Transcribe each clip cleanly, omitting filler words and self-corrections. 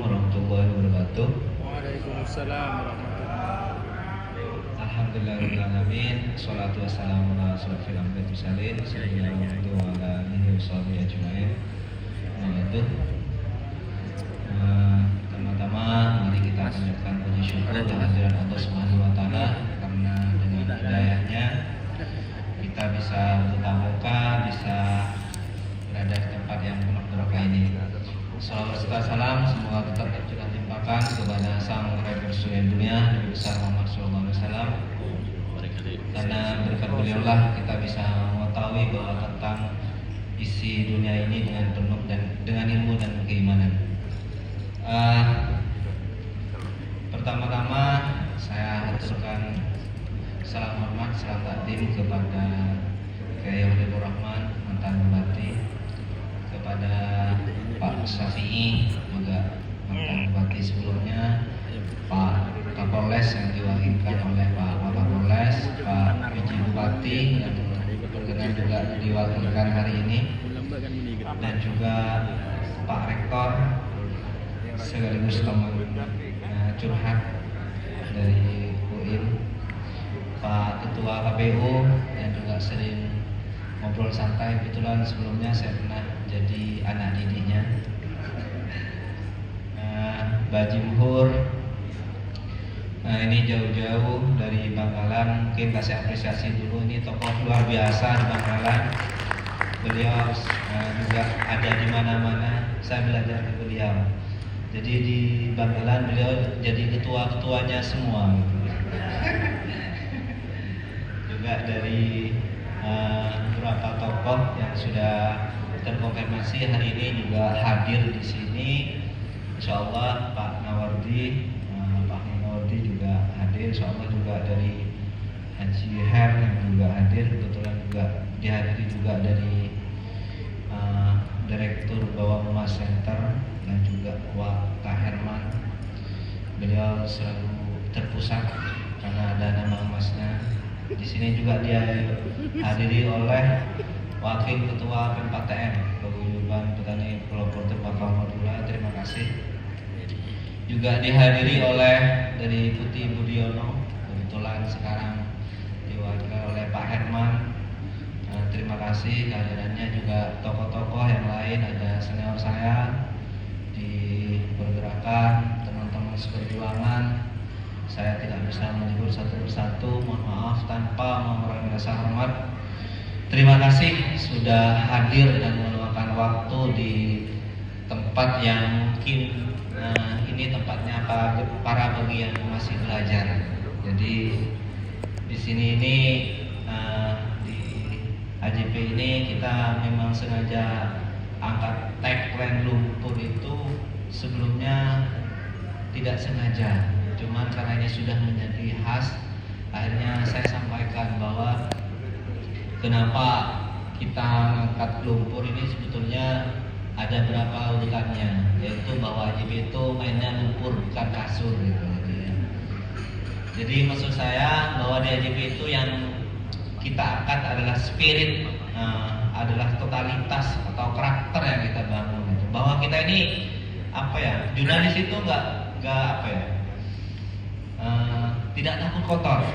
warahmatullahi wabarakatuh. Waalaikumsalam warahmatullahi wabarakatuh. Alhamdulillahirrahmanirrahim. Salatu wassalamu ala asyrofil anbiya'i wal mursalin sayyidina Muhammadin wa ala alihi washabihi ajmain. Pertama-tama mari kita panjatkan puji syukur kehadiran Allah Subhanahu wa taala karena dengan hidayahnya kita bisa bertamuka, bisa berada di tempat yang penuh berkah ini. Salawat serta salam semoga tetap tercurah limpahkan kepada sang Rasul dunia Nabi besar Muhammad SAW. Karena berkat beliau lah kita bisa mengetahui bahwa tentang isi dunia ini dengan penuh dan dengan ilmu dan keimanan. Pertama-tama saya aturkan salam hormat, salam takdim kepada Kiai Habibur Rahman mantan bupati, kepada Pak Syafi'i juga mantan bupati sebelumnya, Pak Kapolres yang diwakilkan oleh Pak Kapolres, Pak PJ Bupati yang dengan juga diwakilkan hari ini, dan juga Pak Rektor sekaligus teman curhat dari UIN, Pak Ketua KPU yang juga sering ngobrol santai. Kebetulan sebelumnya saya pernah jadi anak didiknya, Mbak Jimhur. Ini jauh-jauh dari Bangkalan, mungkin kasih apresiasi dulu. Ini tokoh luar biasa di Bangkalan. Beliau juga ada di mana-mana. Saya belajar dari beliau. Jadi di Bangkalan beliau jadi ketua-ketuanya semua. Juga dari beberapa tokoh yang sudah terkonfirmasi hari ini juga hadir di sini. Insya Allah Pak Nawardi juga hadir. Insya Allah juga dari Haji Her yang juga hadir. Kebetulan juga dihadiri juga dari Direktur Bawang Emas Center dan juga Wak Herman. Beliau selalu terpusat karena ada nama emasnya. Di sini juga dia hadiri oleh Wakil Ketua P4TM Paguyuban Petani Pulau Porter Bakau Madura. Terima kasih. Juga dihadiri oleh dari Putih Budiono, kebetulan sekarang diwakili oleh Pak Herman. Terima kasih kehadirannya. Juga tokoh-tokoh yang lain, ada senior saya di pergerakan, teman-teman seperjuangan. Saya tidak bisa menyebut satu persatu, mohon maaf tanpa mengurangi rasa hormat. Terima kasih sudah hadir dan meluangkan waktu di tempat yang mungkin ini tempatnya para bagi yang masih belajar. Jadi di sini ini di AJP ini kita memang sengaja angkat tagline lumpur itu sebelumnya tidak sengaja, cuman karena ini sudah menjadi khas, akhirnya saya sampaikan bahwa kenapa kita angkat lumpur ini sebetulnya ada berapa urutannya, yaitu bahwa AJP itu mainnya lumpur bukan kasur gitu. Jadi maksud saya bahwa di AJP itu yang kita angkat adalah spirit, adalah totalitas atau karakter yang kita bangun gitu. Bahwa kita ini jurnalis itu tidak takut kotor.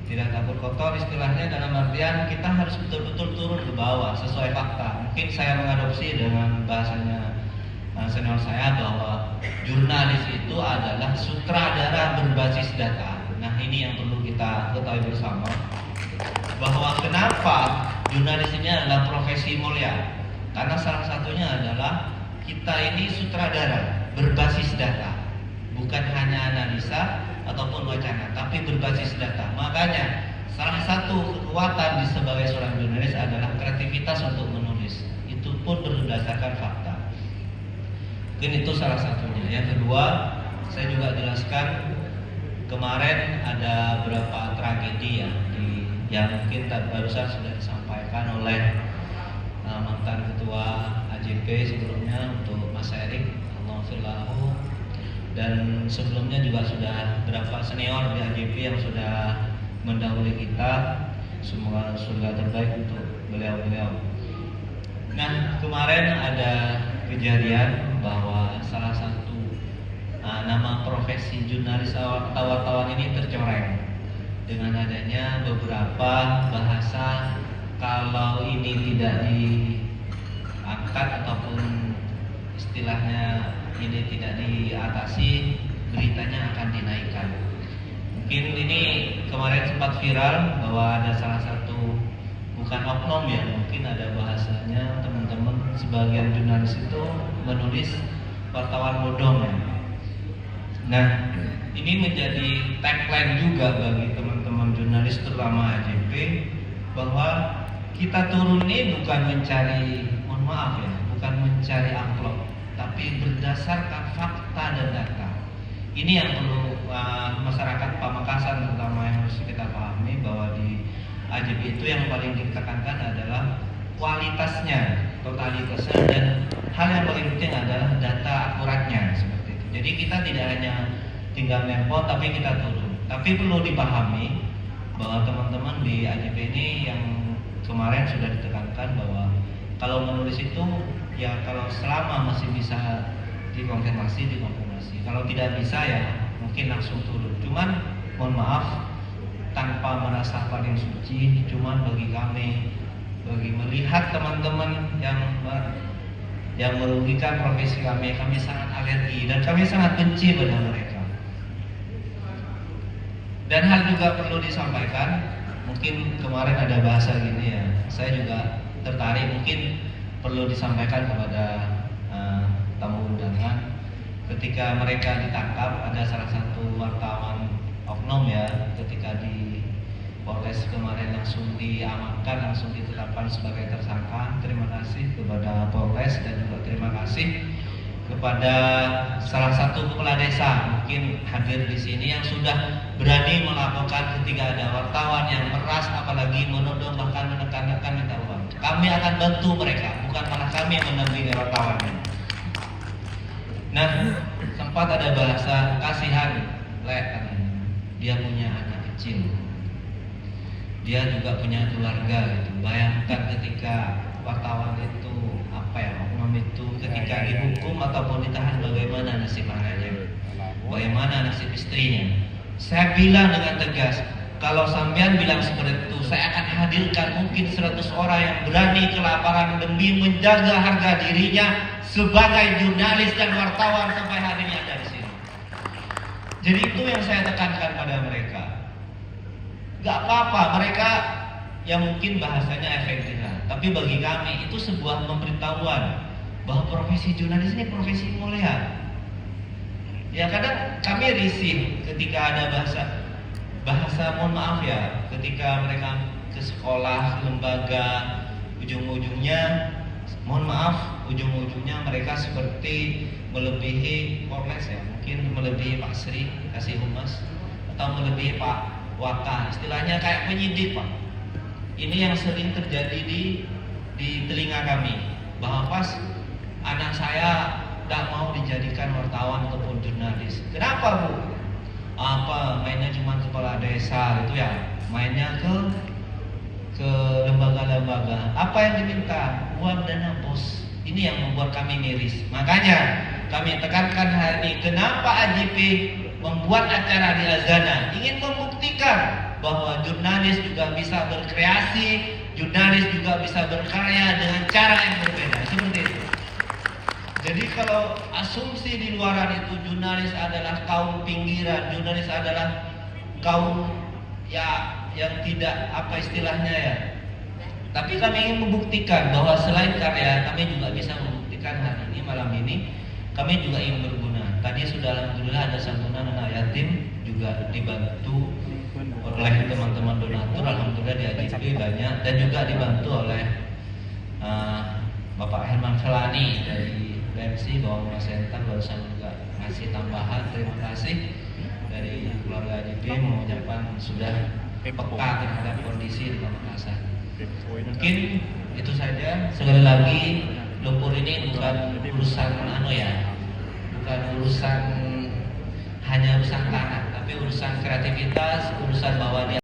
Tidak takut kotor istilahnya dalam artian kita harus betul-betul turun ke bawah sesuai fakta. Mungkin saya mengadopsi dengan bahasanya senior saya bahwa jurnalis itu adalah sutradara berbasis data. Nah ini yang perlu kita ketahui bersama, bahwa kenapa jurnalis ini adalah profesi mulia. Karena salah satunya adalah kita ini sutradara berbasis data, bukan hanya analisa ataupun wacana, tapi berbasis data. Makanya salah satu kekuatan di sebagai seorang jurnalis adalah kreativitas untuk menulis. Itu pun berdasarkan fakta. Mungkin itu salah satunya. Yang kedua, saya juga jelaskan kemarin ada beberapa tragedi yang mungkin barusan sudah disampaikan oleh mantan ketua AJP sebelumnya untuk Mas Erik, Alhamdulillah. Dan sebelumnya juga sudah beberapa senior di AJP yang sudah mendahului kita. Semoga surga terbaik untuk beliau-beliau. Nah, kemarin ada kejadian bahwa salah satu profesi jurnalis atau wartawan ini tercoreng dengan adanya beberapa bahasa. Kalau ini tidak diangkat ataupun istilahnya ini tidak diatasi, beritanya akan dinaikkan. Mungkin ini kemarin sempat viral bahwa ada salah satu, bukan oknum ya, mungkin ada bahasanya teman-teman sebagian jurnalis itu menulis wartawan bodong ya. Nah, ini menjadi tagline juga bagi teman-teman jurnalis terutama AJP, bahwa kita turun ini bukan mencari, mohon maaf ya, bukan mencari amplop, tapi berdasarkan fakta dan data. Ini yang perlu masyarakat Pamekasan terutama yang harus kita pahami, bahwa di AJP itu yang paling ditekankan adalah kualitasnya, totalitasnya, dan hal yang paling penting adalah data akuratnya, seperti itu. Jadi kita tidak hanya tinggal nempel tapi kita turun. Tapi perlu dipahami bahwa teman-teman di AJP ini yang kemarin sudah ditekankan bahwa kalau menulis itu ya kalau selama masih bisa dikonfirmasi. Kalau tidak bisa ya mungkin langsung turun. Cuman mohon maaf, tanpa merasa paling suci, cuman bagi kami, bagi melihat teman-teman yang merugikan profesi kami sangat alergi dan kami sangat benci pada mereka. Dan hal juga perlu disampaikan, mungkin kemarin ada bahasa gini ya, saya juga tertarik, mungkin perlu disampaikan kepada tamu undangan. Ketika mereka ditangkap, ada salah satu wartawan oknum ya, ketika di Polres kemarin langsung diamankan, langsung ditetapkan sebagai tersangka. Terima kasih kepada Polres dan juga terima kasih kepada salah satu kepala desa mungkin hadir di sini yang sudah berani melaporkan ketika ada wartawan yang meras, apalagi menuduh, bahkan menekan-nekan minta uang. Kami akan bantu mereka, bukan malah kami yang mendampingi wartawan. Nah, sempat ada bahasa kasihan, katanya. Dia punya anak kecil, dia juga punya keluarga gitu. Bayangkan ketika wartawan itu oknum itu ketika dihukum ataupun ditahan, bagaimana nasib anaknya, bagaimana nasib istrinya. Saya bilang dengan tegas, kalau sampean bilang seperti itu, saya akan hadirkan mungkin 100 orang yang berani kelaparan demi menjaga harga dirinya sebagai jurnalis dan wartawan sampai hari ini ada di sini. Jadi itu yang saya tekankan pada mereka. Gak apa-apa mereka yang mungkin bahasanya efektif, tapi bagi kami itu sebuah pemberitahuan bahwa profesi jurnalis ini profesi mulia. Ya kadang kami risih ketika ada bahasa mohon maaf ya, ketika mereka ke sekolah, ke lembaga, ujung-ujungnya mohon maaf, ujung-ujungnya mereka seperti melebihi Polres ya, mungkin melebihi Pak Sri Kasih Humas atau melebihi Pak Waka, istilahnya kayak penyidik Pak. Ini yang sering terjadi di telinga kami, bahwa pas anak saya tidak mau dijadikan wartawan ataupun jurnalis. Kenapa Bu? Mainnya cuma kepala desa itu ya, mainnya ke lembaga-lembaga. Apa yang diminta? Uang dana bos. Ini yang membuat kami miris. Makanya kami tekankan hari ini, kenapa AJP membuat acara di Azana, ingin membuktikan bahwa jurnalis juga bisa berkreasi, jurnalis juga bisa berkarya dengan cara yang berbeda, seperti itu. Jadi kalau asumsi di luaran itu jurnalis adalah kaum pinggiran, jurnalis adalah kaum ya yang tidak apa istilahnya ya. Tapi kami ingin membuktikan bahwa selain karya, kami juga bisa membuktikan hari ini, malam ini kami juga ingin berguna. Tadi sudah alhamdulillah ada santunan anak yatim juga dibantu oleh teman-teman donatur, alhamdulillah di AJP banyak, dan juga dibantu oleh Bapak Herman Felani dari BMC Bawang Center barusan juga ngasih tambahan. Terima kasih dari keluarga AJP mengucapkan sudah peka terhadap kondisi di Pamekasan. Mungkin itu saja. Sekali lagi, lumpur ini bukan urusan bukan urusan hanya urusan tanah, tapi urusan kreativitas, urusan bahwa dia